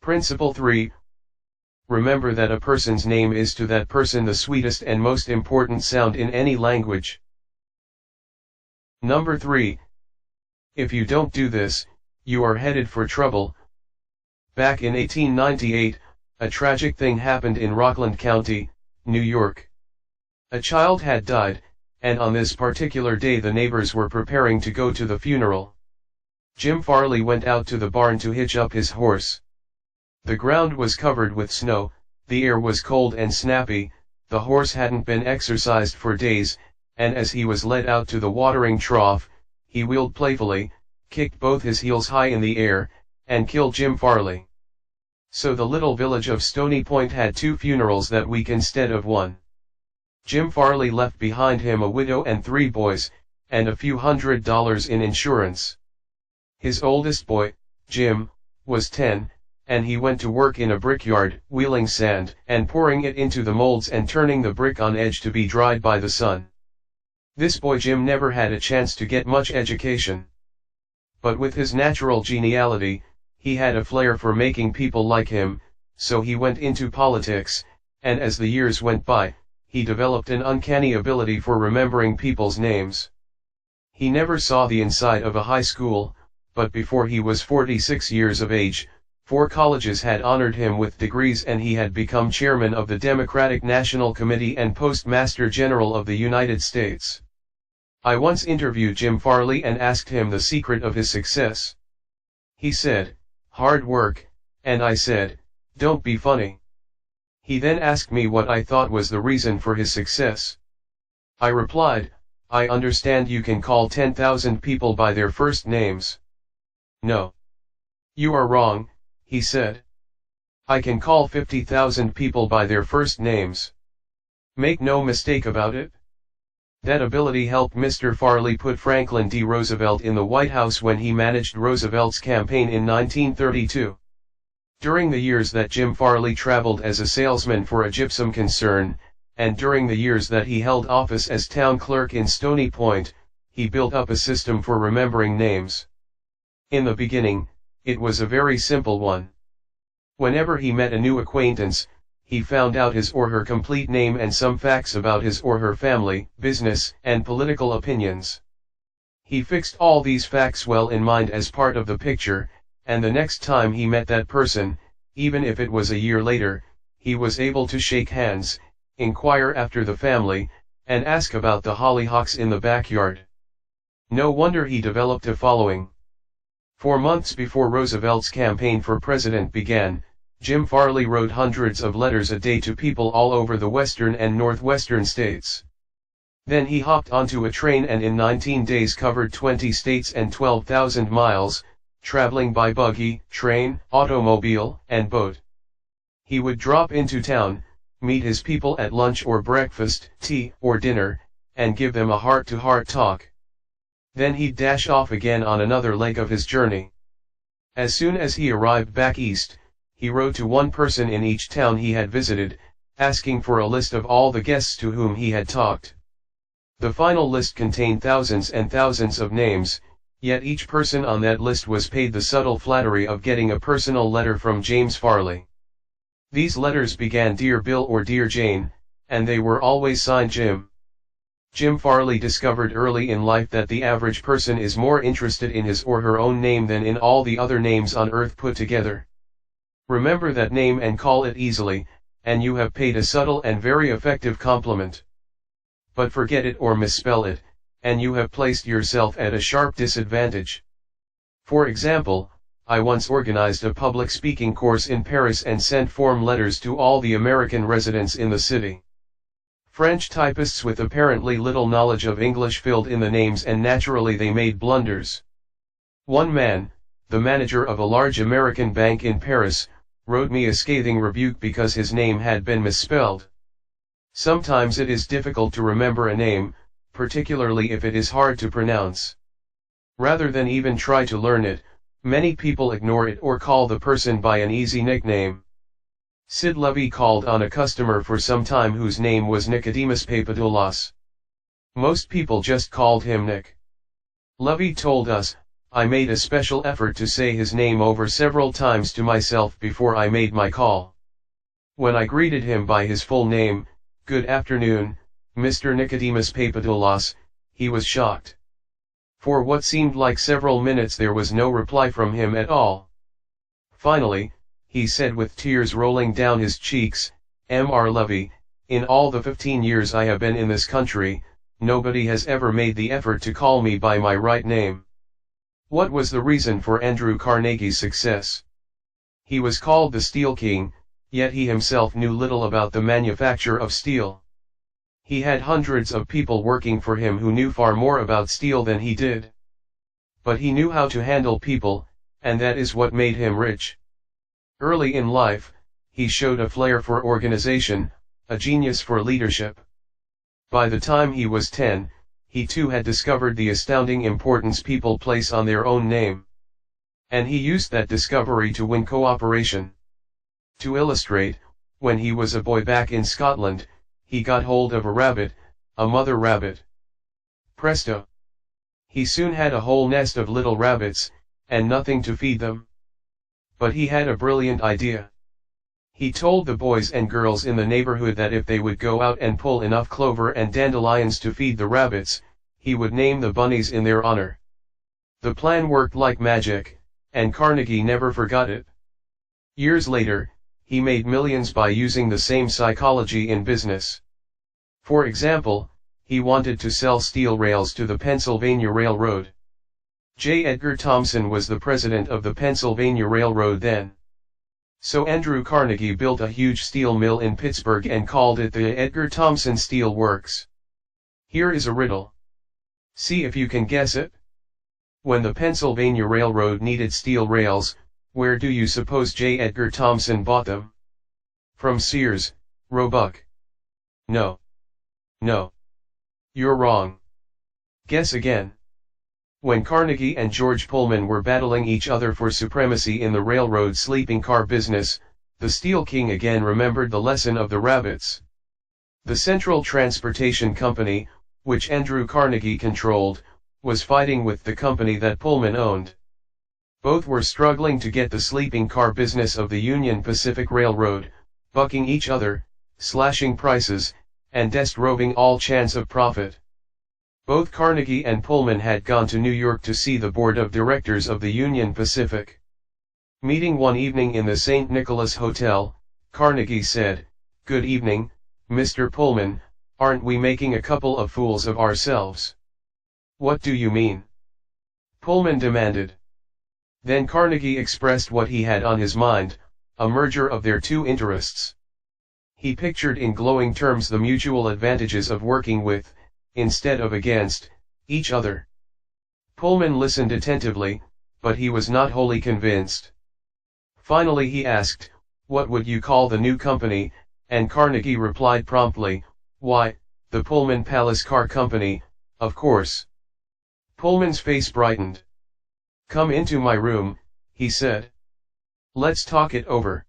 Principle 3. Remember that a person's name is to that person the sweetest and most important sound in any language. Number 3. If you don't do this, you are headed for trouble. Back in 1898, a tragic thing happened in Rockland County, New York. A child had died, and on this particular day the neighbors were preparing to go to the funeral. Jim Farley went out to the barn to hitch up his horse. The ground was covered with snow, the air was cold and snappy, the horse hadn't been exercised for days, and as he was led out to the watering trough, he wheeled playfully, kicked both his heels high in the air, and killed Jim Farley. So the little village of Stony Point had 2 funerals that week instead of 1. Jim Farley left behind him a widow and 3 boys, and a few $100s in insurance. His oldest boy, Jim, was 10, and he went to work in a brickyard, wheeling sand and pouring it into the molds and turning the brick on edge to be dried by the sun. This boy Jim never had a chance to get much education. But with his natural geniality, he had a flair for making people like him, so he went into politics, and as the years went by, he developed an uncanny ability for remembering people's names. He never saw the inside of a high school, but before he was 46 years of age, 4 colleges had honored him with degrees and he had become chairman of the Democratic National Committee and Postmaster General of the United States. I once interviewed Jim Farley and asked him the secret of his success. He said, "Hard work," and I said, "Don't be funny." He then asked me what I thought was the reason for his success. I replied, "I understand you can call 10,000 people by their first names." "No. You are wrong," he said. "I can call 50,000 people by their first names. Make no mistake about it." That ability helped Mr. Farley put Franklin D. Roosevelt in the White House when he managed Roosevelt's campaign in 1932. During the years that Jim Farley traveled as a salesman for a gypsum concern, and during the years that he held office as town clerk in Stony Point, he built up a system for remembering names. In the beginning, it was a very simple one. Whenever he met a new acquaintance, he found out his or her complete name and some facts about his or her family, business, and political opinions. He fixed all these facts well in mind as part of the picture, and the next time he met that person, even if it was a year later, he was able to shake hands, inquire after the family, and ask about the hollyhocks in the backyard. No wonder he developed a following. For months before Roosevelt's campaign for president began, Jim Farley wrote hundreds of letters a day to people all over the western and northwestern states. Then he hopped onto a train and in 19 days covered 20 states and 12,000 miles, traveling by buggy, train, automobile, and boat. He would drop into town, meet his people at lunch or breakfast, tea, or dinner, and give them a heart-to-heart talk. Then he'd dash off again on another leg of his journey. As soon as he arrived back east, he wrote to one person in each town he had visited, asking for a list of all the guests to whom he had talked. The final list contained thousands and thousands of names, yet each person on that list was paid the subtle flattery of getting a personal letter from James Farley. These letters began Dear Bill or Dear Jane, and they were always signed Jim. Jim Farley discovered early in life that the average person is more interested in his or her own name than in all the other names on earth put together. Remember that name and call it easily, and you have paid a subtle and very effective compliment. But forget it or misspell it, and you have placed yourself at a sharp disadvantage. For example, I once organized a public speaking course in Paris and sent form letters to all the American residents in the city. French typists with apparently little knowledge of English filled in the names and naturally they made blunders. One man, the manager of a large American bank in Paris, wrote me a scathing rebuke because his name had been misspelled. Sometimes it is difficult to remember a name, particularly if it is hard to pronounce. Rather than even try to learn it, many people ignore it or call the person by an easy nickname. Sid Levy called on a customer for some time whose name was Nicodemus Papadoulos. Most people just called him Nick. Levy told us, I made a special effort to say his name over several times to myself before I made my call. When I greeted him by his full name, "Good afternoon, Mr. Nicodemus Papadoulos," he was shocked. For what seemed like several minutes there was no reply from him at all. Finally, he said with tears rolling down his cheeks, "Mr. Levy, in all the 15 years I have been in this country, nobody has ever made the effort to call me by my right name." What was the reason for Andrew Carnegie's success? He was called the Steel King, yet he himself knew little about the manufacture of steel. He had hundreds of people working for him who knew far more about steel than he did. But he knew how to handle people, and that is what made him rich. Early in life, he showed a flair for organization, a genius for leadership. By the time he was 10, he too had discovered the astounding importance people place on their own name. And he used that discovery to win cooperation. To illustrate, when he was a boy back in Scotland, he got hold of a rabbit, a mother rabbit. Presto! He soon had a whole nest of little rabbits, and nothing to feed them. But he had a brilliant idea. He told the boys and girls in the neighborhood that if they would go out and pull enough clover and dandelions to feed the rabbits, he would name the bunnies in their honor. The plan worked like magic, and Carnegie never forgot it. Years later, he made millions by using the same psychology in business. For example, he wanted to sell steel rails to the Pennsylvania Railroad. J. Edgar Thomson was the president of the Pennsylvania Railroad then. So Andrew Carnegie built a huge steel mill in Pittsburgh and called it the Edgar Thomson Steel Works. Here is a riddle. See if you can guess it. When the Pennsylvania Railroad needed steel rails, where do you suppose J. Edgar Thomson bought them? From Sears, Roebuck. No. No. You're wrong. Guess again. When Carnegie and George Pullman were battling each other for supremacy in the railroad sleeping car business, the Steel King again remembered the lesson of the rabbits. The Central Transportation Company, which Andrew Carnegie controlled, was fighting with the company that Pullman owned. Both were struggling to get the sleeping car business of the Union Pacific Railroad, bucking each other, slashing prices, and disrobing all chance of profit. Both Carnegie and Pullman had gone to New York to see the board of directors of the Union Pacific. Meeting one evening in the St. Nicholas Hotel, Carnegie said, "Good evening, Mr. Pullman, aren't we making a couple of fools of ourselves?" "What do you mean?" Pullman demanded. Then Carnegie expressed what he had on his mind, a merger of their two interests. He pictured in glowing terms the mutual advantages of working with, instead of against, each other. Pullman listened attentively, but he was not wholly convinced. Finally he asked, "What would you call the new company?" and Carnegie replied promptly, "Why, the Pullman Palace Car Company, of course." Pullman's face brightened. "Come into my room," he said. "Let's talk it over."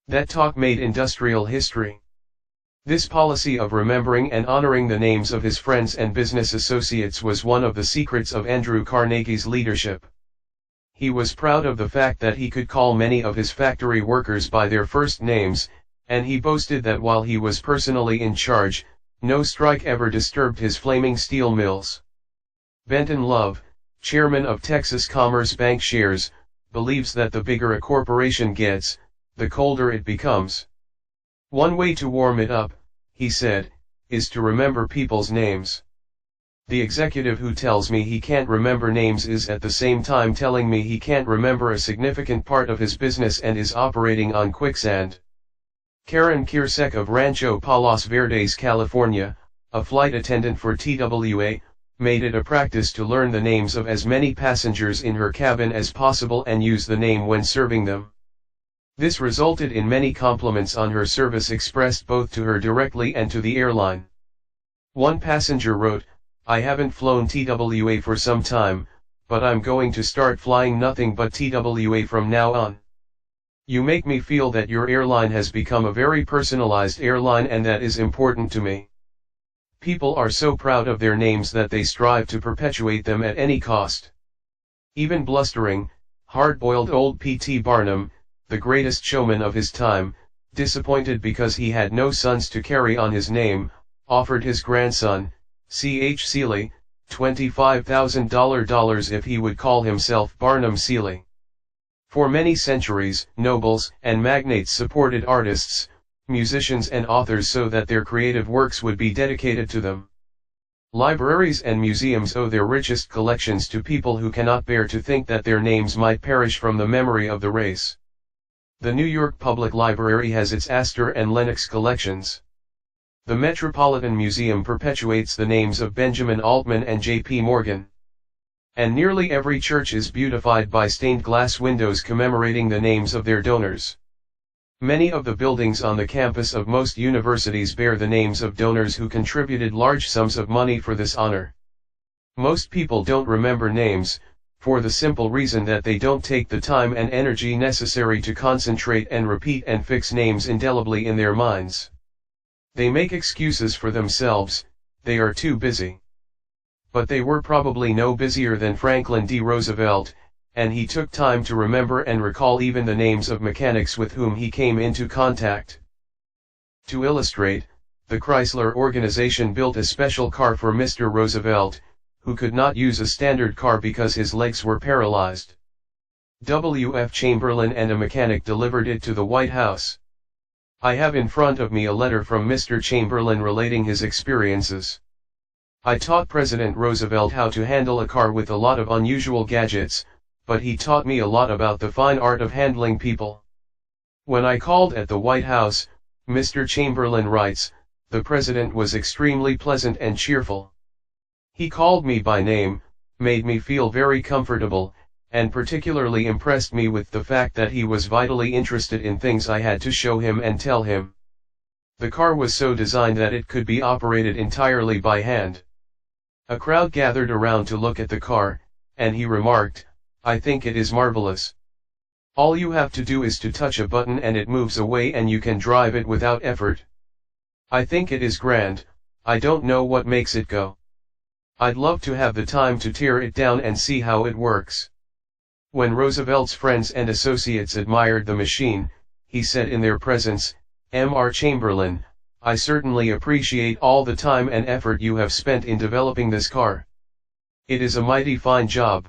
That talk made industrial history. This policy of remembering and honoring the names of his friends and business associates was one of the secrets of Andrew Carnegie's leadership. He was proud of the fact that he could call many of his factory workers by their first names, and he boasted that while he was personally in charge, no strike ever disturbed his flaming steel mills. Benton Love, chairman of Texas Commerce Bank Shares, believes that the bigger a corporation gets, the colder it becomes. "One way to warm it up," he said, "is to remember people's names. The executive who tells me he can't remember names is at the same time telling me he can't remember a significant part of his business and is operating on quicksand." Karen Kiersek of Rancho Palos Verdes, California, a flight attendant for TWA, made it a practice to learn the names of as many passengers in her cabin as possible and use the name when serving them. This resulted in many compliments on her service expressed both to her directly and to the airline. One passenger wrote, "I haven't flown TWA for some time, but I'm going to start flying nothing but TWA from now on. You make me feel that your airline has become a very personalized airline, and that is important to me. People are so proud of their names that they strive to perpetuate them at any cost." Even blustering, hard-boiled old P.T. Barnum, the greatest showman of his time, disappointed because he had no sons to carry on his name, offered his grandson, C.H. Seeley, $25,000 if he would call himself Barnum Seeley. For many centuries, nobles and magnates supported artists, musicians and authors so that their creative works would be dedicated to them. Libraries and museums owe their richest collections to people who cannot bear to think that their names might perish from the memory of the race. The New York Public Library has its Astor and Lenox collections. The Metropolitan Museum perpetuates the names of Benjamin Altman and J.P. Morgan. And nearly every church is beautified by stained glass windows commemorating the names of their donors. Many of the buildings on the campus of most universities bear the names of donors who contributed large sums of money for this honor. Most people don't remember names, for the simple reason that they don't take the time and energy necessary to concentrate and repeat and fix names indelibly in their minds. They make excuses for themselves, they are too busy. But they were probably no busier than Franklin D. Roosevelt, and he took time to remember and recall even the names of mechanics with whom he came into contact. To illustrate, the Chrysler organization built a special car for Mr. Roosevelt, who could not use a standard car because his legs were paralyzed. W.F. Chamberlain and a mechanic delivered it to the White House. I have in front of me a letter from Mr. Chamberlain relating his experiences. I taught President Roosevelt how to handle a car with a lot of unusual gadgets, but he taught me a lot about the fine art of handling people. When I called at the White House, Mr. Chamberlain writes, the president was extremely pleasant and cheerful. He called me by name, made me feel very comfortable, and particularly impressed me with the fact that he was vitally interested in things I had to show him and tell him. The car was so designed that it could be operated entirely by hand. A crowd gathered around to look at the car, and he remarked, I think it is marvelous. All you have to do is to touch a button and it moves away and you can drive it without effort. I think it is grand, I don't know what makes it go. I'd love to have the time to tear it down and see how it works. When Roosevelt's friends and associates admired the machine, he said in their presence, M.R. Chamberlain, I certainly appreciate all the time and effort you have spent in developing this car. It is a mighty fine job.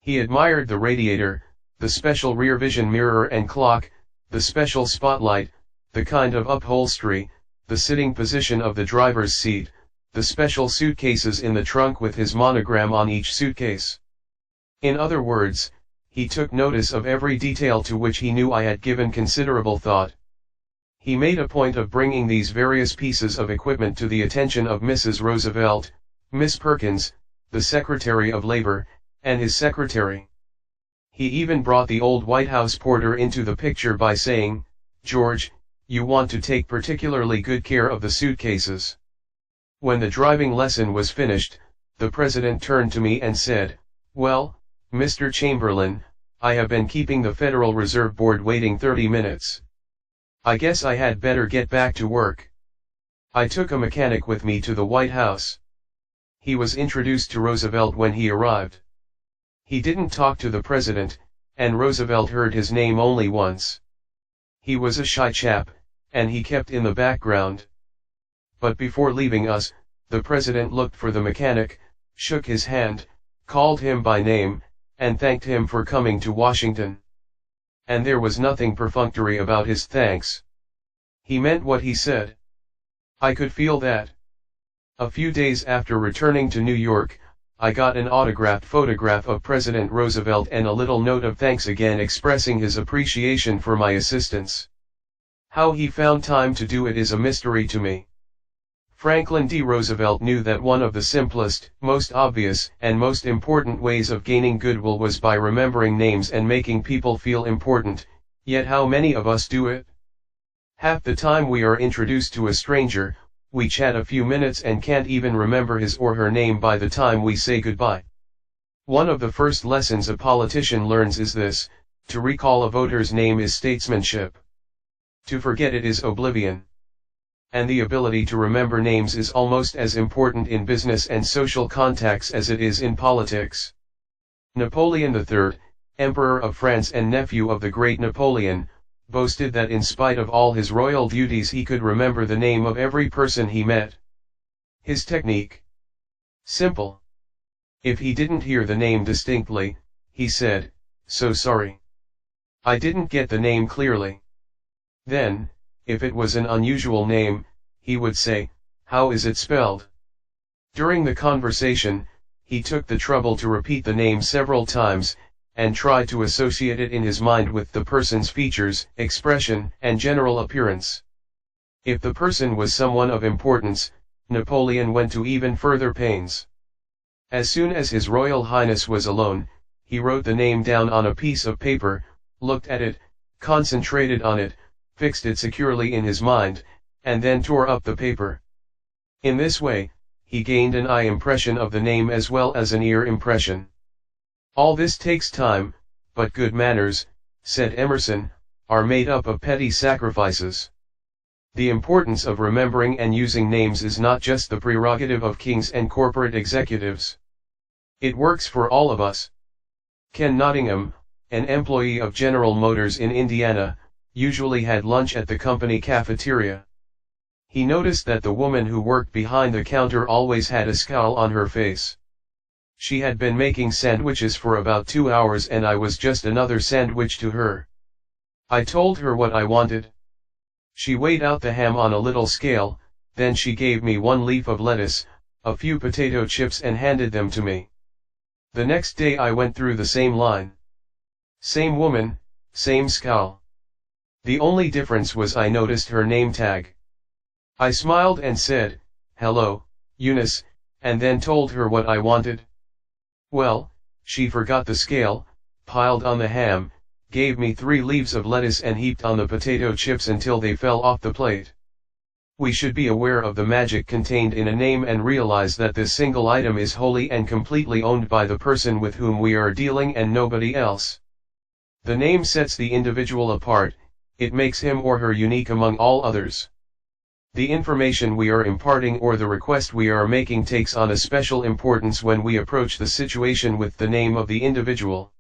He admired the radiator, the special rear vision mirror and clock, the special spotlight, the kind of upholstery, the sitting position of the driver's seat, the special suitcases in the trunk with his monogram on each suitcase. In other words, he took notice of every detail to which he knew I had given considerable thought. He made a point of bringing these various pieces of equipment to the attention of Mrs. Roosevelt, Miss Perkins, the Secretary of Labor, and his secretary. He even brought the old White House porter into the picture by saying, George, you want to take particularly good care of the suitcases. When the driving lesson was finished, the president turned to me and said, well, Mr. Chamberlain, I have been keeping the Federal Reserve Board waiting 30 minutes. I guess I had better get back to work. I took a mechanic with me to the White House. He was introduced to Roosevelt when he arrived. He didn't talk to the president, and Roosevelt heard his name only once. He was a shy chap, and he kept in the background. But before leaving us, the president looked for the mechanic, shook his hand, called him by name, and thanked him for coming to Washington. And there was nothing perfunctory about his thanks. He meant what he said. I could feel that. A few days after returning to New York, I got an autographed photograph of President Roosevelt and a little note of thanks again expressing his appreciation for my assistance. How he found time to do it is a mystery to me. Franklin D. Roosevelt knew that one of the simplest, most obvious, and most important ways of gaining goodwill was by remembering names and making people feel important, yet how many of us do it? Half the time we are introduced to a stranger, we chat a few minutes and can't even remember his or her name by the time we say goodbye. One of the first lessons a politician learns is this: to recall a voter's name is statesmanship. To forget it is oblivion. And the ability to remember names is almost as important in business and social contacts as it is in politics. Napoleon III, Emperor of France and nephew of the great Napoleon, boasted that in spite of all his royal duties he could remember the name of every person he met. His technique? Simple. If he didn't hear the name distinctly, he said, "So sorry. I didn't get the name clearly." Then, if it was an unusual name, he would say, "How is it spelled?" During the conversation, he took the trouble to repeat the name several times, and tried to associate it in his mind with the person's features, expression, and general appearance. If the person was someone of importance, Napoleon went to even further pains. As soon as His Royal Highness was alone, he wrote the name down on a piece of paper, looked at it, concentrated on it, fixed it securely in his mind, and then tore up the paper. In this way, he gained an eye impression of the name as well as an ear impression. All this takes time, but good manners, said Emerson, are made up of petty sacrifices. The importance of remembering and using names is not just the prerogative of kings and corporate executives. It works for all of us. Ken Nottingham, an employee of General Motors in Indiana, usually had lunch at the company cafeteria. He noticed that the woman who worked behind the counter always had a scowl on her face. She had been making sandwiches for about 2 hours and I was just another sandwich to her. I told her what I wanted. She weighed out the ham on a little scale, then she gave me 1 leaf of lettuce, a few potato chips and handed them to me. The next day I went through the same line. Same woman, same scowl. The only difference was I noticed her name tag. I smiled and said, "Hello, Eunice," and then told her what I wanted. Well, she forgot the scale, piled on the ham, gave me 3 leaves of lettuce and heaped on the potato chips until they fell off the plate. We should be aware of the magic contained in a name and realize that this single item is wholly and completely owned by the person with whom we are dealing and nobody else. The name sets the individual apart, it makes him or her unique among all others. The information we are imparting or the request we are making takes on a special importance when we approach the situation with the name of the individual.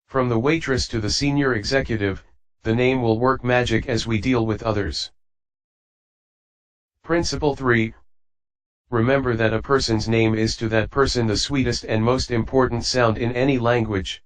From the waitress to the senior executive, the name will work magic as we deal with others. Principle 3. Remember that a person's name is to that person the sweetest and most important sound in any language.